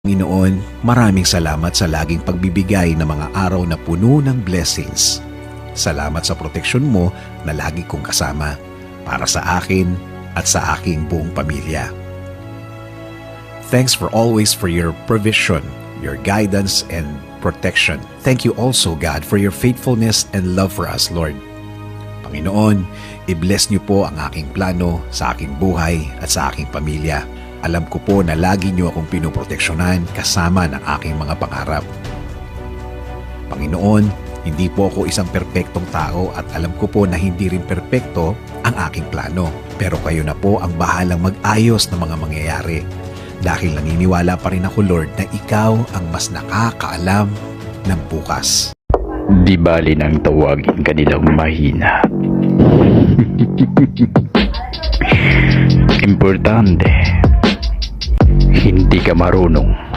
Panginoon, maraming salamat sa laging pagbibigay ng mga araw na puno ng blessings. Salamat sa proteksyon mo na lagi kong kasama para sa akin at sa aking buong pamilya. Thanks for always for your provision, your guidance and protection. Thank you also, God, for your faithfulness and love for us, Lord. Panginoon, i-bless niyo po ang aking plano sa aking buhay at sa aking pamilya. Alam ko po na lagi niyo akong pinoproteksyonan kasama ng aking mga pangarap. Panginoon, hindi po ako isang perpektong tao at alam ko po na hindi rin perpekto ang aking plano. Pero kayo na po ang bahalang mag-ayos ng mga mangyayari. Dahil naniniwala pa rin ako, Lord, na ikaw ang mas nakakaalam ng bukas. Di bali nang tawagin kanilang mahina. Importante, hindi ka marunong